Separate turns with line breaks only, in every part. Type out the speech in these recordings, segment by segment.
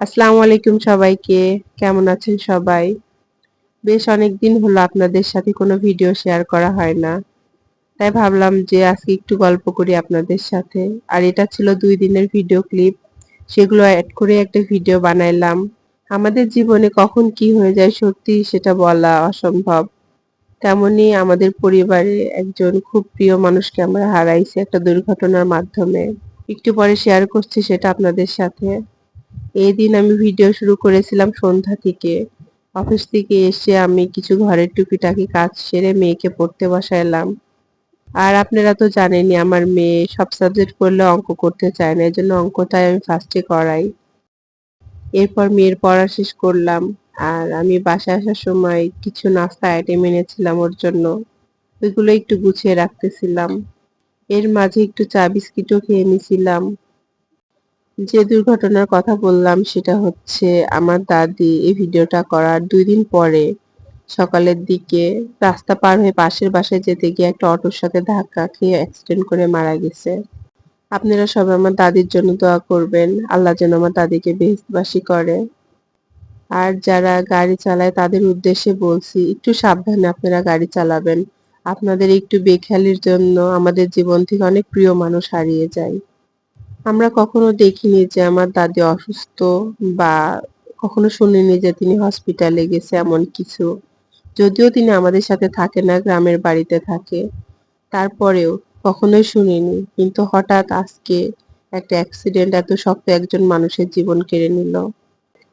আসসালামু আলাইকুম সবাইকে। কেমন আছেন সবাই? বেশ অনেকদিন হলো আপনাদের সাথে কোনো ভিডিও শেয়ার করা হয় না। তাই ভাবলাম যে আজকে একটু গল্প করি আপনাদের সাথে। আর এটা ছিল ২ দিনের ভিডিও ক্লিপ। সেগুলো এড করে একটা ভিডিও বানাইলাম। আমাদের জীবনে কখন কি হয়ে যায় সত্যি সেটা বলা অসম্ভব। তেমনই আমাদের পরিবারে একজন খুব প্রিয় মানুষকে আমরা হারাইছি একটা দুর্ঘটনার মাধ্যমে। একটু পরে শেয়ার করছি সেটা আপনাদের সাথে। এই দিন আমি ভিডিও শুরু করেছিলাম সন্ধ্যা থেকে। অফিস থেকে এসে আমি কিছু ঘরের টুকিটাকি কাজ সেরে মেয়েকে পড়তে বসাইলাম। আর আপনারা তো জানেনই আমার মেয়ে সব সাবজেক্ট পড়লে অঙ্ক করতে চায় না। এজন্য অঙ্কটাই আমি ফার্স্টে করাই। এরপর মেয়ের পড়া শেষ করলাম। আর আমি বাসায় আসার সময় কিছু নাস্তা আইটেম এনেছিলাম ওর জন্য। ওইগুলো একটু গুছিয়ে রাখতেছিলাম। এর মাঝে একটু চা বিস্কিটও খেয়ে নিছিলাম। যে দুর্ঘটনার কথা বললাম সেটা হচ্ছে আমার দাদি এই ভিডিওটা করার ২ দিন পরে সকালের দিকে রাস্তা পার হয়ে পাশের বাসায় যেতে গিয়ে একটা অটোর সাথে ধাক্কা খেয়ে অ্যাক্সিডেন্ট করে মারা গেছে। আপনারা সবাই আমার দাদির জন্য দোয়া করবেন। আল্লাহ যেন আমার দাদিকে বেহেশতবাসী করে। আর যারা গাড়ি চালায় তাদের উদ্দেশ্যে বলছি, একটু সাবধানে আপনারা গাড়ি চালাবেন। আপনাদের একটু বেখেয়ালির জন্য আমাদের জীবন থেকে অনেক প্রিয় মানুষ হারিয়ে যায়। আমরা কখনো দেখিনি যে আমার দাদি অসুস্থ বা কখনো শুনিনি যে তিনি হসপিটালে গেছে এমন কিছু। যদিও তিনি আমাদের সাথে থাকে না, গ্রামের বাড়িতে থাকে। তারপরেও কখনোই শুনিনি। কিন্তু হঠাৎ আজকে একটা অ্যাক্সিডেন্ট এত শক্ত একজন মানুষের জীবন কেড়ে নিল।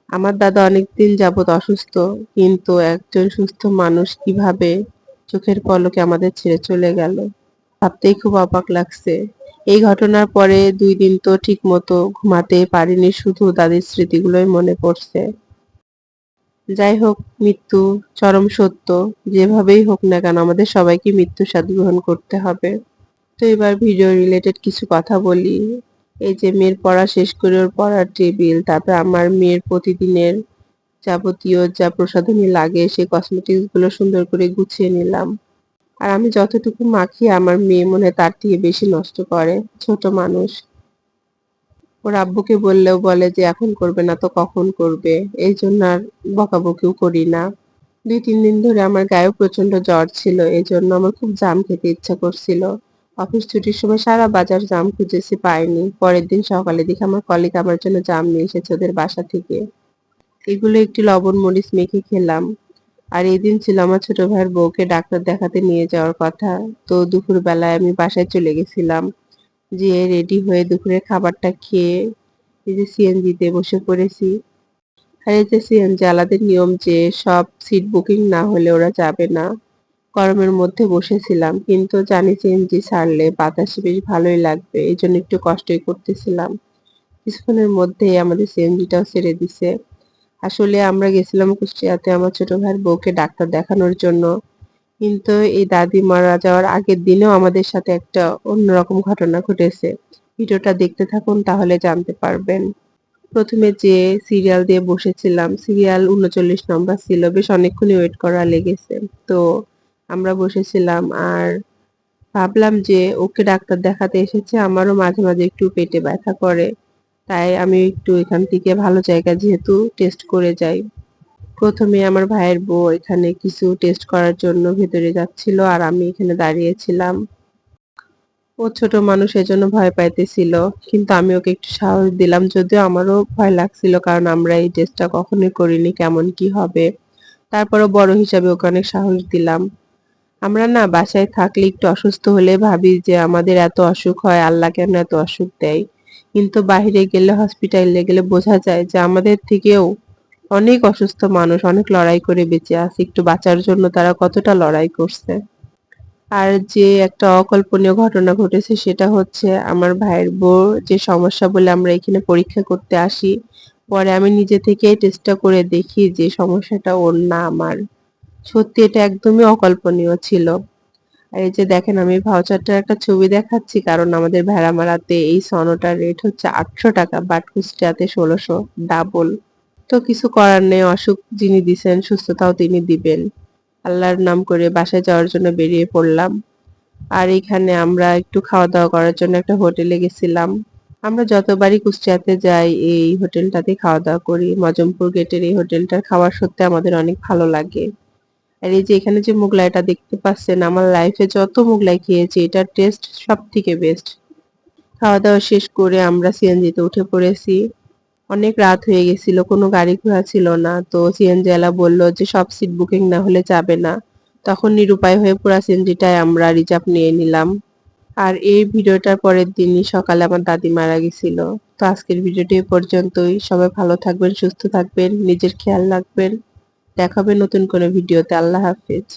আমার দাদা অনেকদিন যাবৎ অসুস্থ, কিন্তু একজন সুস্থ মানুষ কিভাবে চোখের পলকে আমাদের ছেড়ে চলে গেল ভাবতেই খুব অবাক লাগছে। এই ঘটনার পরে ২ দিন তো ঠিকমতো ঘুমাতেই পারিনি, শুধু দাদির স্মৃতিগুলোই মনে পড়ছে। যাই হোক, মৃত্যু চরম সত্য। যেভাবেই হোক না কেন আমাদের সবাইকে মৃত্যুর স্বাদ গ্রহণ করতে হবে। তো এবার ভিডিও রিলেটেড কিছু কথা বলি। এই যে মেয়ের পড়া শেষ করে ওর পড়ার টেবিল, তারপরে আমার মেয়ের প্রতিদিনের যাবতীয় যা প্রসাধনী লাগে সেই কসমেটিক্স গুলো সুন্দর করে গুছিয়ে নিলাম। আর আমি যতটুকু মাখি আমার মেয়ে মনে হয় তার থেকে বেশি নষ্ট করে। ছোট মানুষ। ওর আব্বুকে বললেও বলে যে এখন করবে না তো কখন করবে। এইজন্য আর বকাবকিও করি না। ২-৩ দিন ধরে আমার গায়েও প্রচন্ড জ্বর ছিল। এজন্য আমার খুব জাম খেতে ইচ্ছা করছিল। অফিস ছুটির সময় সারা বাজার জাম খুঁজেছি, পাইনি। পরের দিন সকালে দেখি আমার কলিগ আমার জন্য জাম নিয়ে এসেছে ওদের বাসা থেকে। এগুলো একটু লবণ মরিচ মেখে খেলাম। আর এদিন ছিল আমার ছোট ভাইয়ের বউকে ডাক্তার দেখাতে নিয়ে যাওয়ার কথা। তো দুপুরবেলায় আমি বাসায় চলে গেছিলাম। যেয়ে রেডি হয়ে দুপুরের খাবারটা খেয়ে এই যে সিএনজিতে বসে পড়েছি। আর এই যে সিএনজি আলাদের নিয়ম যে সব সিট বুকিং না হলে ওরা যাবে না। গরমের মধ্যে বসেছিলাম, কিন্তু জানি সিএনজি ছাড়লে বাতাসে বেশ ভালোই লাগবে। এইজন্য একটু কষ্টই করতেছিলাম। কিছুক্ষণের মধ্যেই আমাদের সিএনজিটাও ছেড়ে দিছে। আসলে আমরা গেছিলাম কুষ্টিয়াতে আমার ছোট ভাইয়ের বউকে ডাক্তার দেখানোর জন্য। কিন্তু এই দাদি মারা যাওয়ার আগের দিনেও আমাদের সাথে একটা অন্যরকম ঘটনা ঘটেছে। ভিডিওটা দেখতে থাকুন তাহলে জানতে পারবেন। প্রথমে যে সিরিয়াল দিয়ে বসেছিলাম, সিরিয়াল ৩৯ নম্বর ছিল। বেশ অনেকক্ষণই ওয়েট করা লেগেছে। তো আমরা বসেছিলাম আর ভাবলাম যে ওকে ডাক্তার দেখাতে এসেছে, আমারও মাঝে, মাঝে একটু পেটে ব্যথা করে। তাই আমি একটু এখান থেকে ভালো জায়গা যেহেতু টেস্ট করে যাই। প্রথমে আমার ভাইয়ের বউ এখানে কিছু টেস্ট করার জন্য ভেতরে যাচ্ছিল আর আমি এখানে দাঁড়িয়েছিলাম। ও ছোট মানুষ এজন্য ভয় পাইতেছিল। কিন্তু আমি ওকে একটু সাহস দিলাম, যদিও আমারও ভয় লাগছিল কারণ আমরা এই টেস্টটা কখনোই করিনি, কেমন কি হবে। তারপরও বড় হিসাবে ওকে অনেক সাহস দিলাম। আমরা না বাসায় থাকলে একটু অসুস্থ হলে ভাবি যে আমাদের এত অসুখ হয়, আল্লাহ কেন এত অসুখ দেয়। কিন্তু বাহিরে গেলে হসপিটালে গেলে বোঝা যায় যে আমাদের থেকেও অনেক অসুস্থ মানুষ অনেক লড়াই করে বেঁচে আছে। একটু বাঁচার জন্য তারা কতটা লড়াই করছে। আর যে একটা অকল্পনীয় ঘটনা ঘটেছে সেটা হচ্ছে আমার ভাইয়ের বউর যে সমস্যা বলে আমরা এখানে পরীক্ষা করতে আসি, পরে আমি নিজে থেকেই টেস্টটা করে দেখি যে সমস্যাটা ওর না আমার। সত্যি এটা একদমই অকল্পনীয় ছিল। আর এই যে দেখেন আমি ভাউচারটার একটা ছবি দেখাচ্ছি, কারণ আমাদের ভেড়ামারাতে এই সনোটার রেট হচ্ছে ৮০০ টাকা, বাট কুষ্টিয়াতে ১৬০০, ডাবল। তো কিছু করার নেই, অসুখ যিনি দিছেন সুস্থতাও তিনি দিবেন। আল্লাহর নাম করে বাসায় যাওয়ার জন্য বেরিয়ে পড়লাম। আর এখানে আমরা একটু খাওয়া দাওয়া করার জন্য একটা হোটেলে গেছিলাম। আমরা যতবারই কুষ্টিয়াতে যাই এই হোটেলটাতে খাওয়া দাওয়া করি। মজমপুর গেটের এই হোটেলটার খাবার সত্যি আমাদের অনেক ভালো লাগে। আর এই যে এখানে যে মোগলাইটা দেখতে পাচ্ছেন, আমার লাইফে যত মোগলাই খেয়েছি এটার টেস্ট সব থেকে বেস্ট। খাওয়া দাওয়া শেষ করে আমরা সিএনজিতে উঠে পড়েছি। অনেক রাত হয়ে গেছিল, কোনো গাড়ি ঘোড়া ছিল না, তো সিএনজি ওয়ালা বলল যে সব সিট বুকিং না হলে যাবে না। তখন নিরুপায় হয়ে পুরা সিএনজিটাই আমরা রিজার্ভ নিয়ে নিলাম। আর এই ভিডিওটার পরের দিনই সকালে আমার দাদি মারা গেছিল। তো আজকের ভিডিওটি এ পর্যন্তই। সবাই ভালো থাকবেন, সুস্থ থাকবেন, নিজের খেয়াল রাখবেন। দেখা হবে নতুন কোনো ভিডিওতে। আল্লাহ হাফেজ।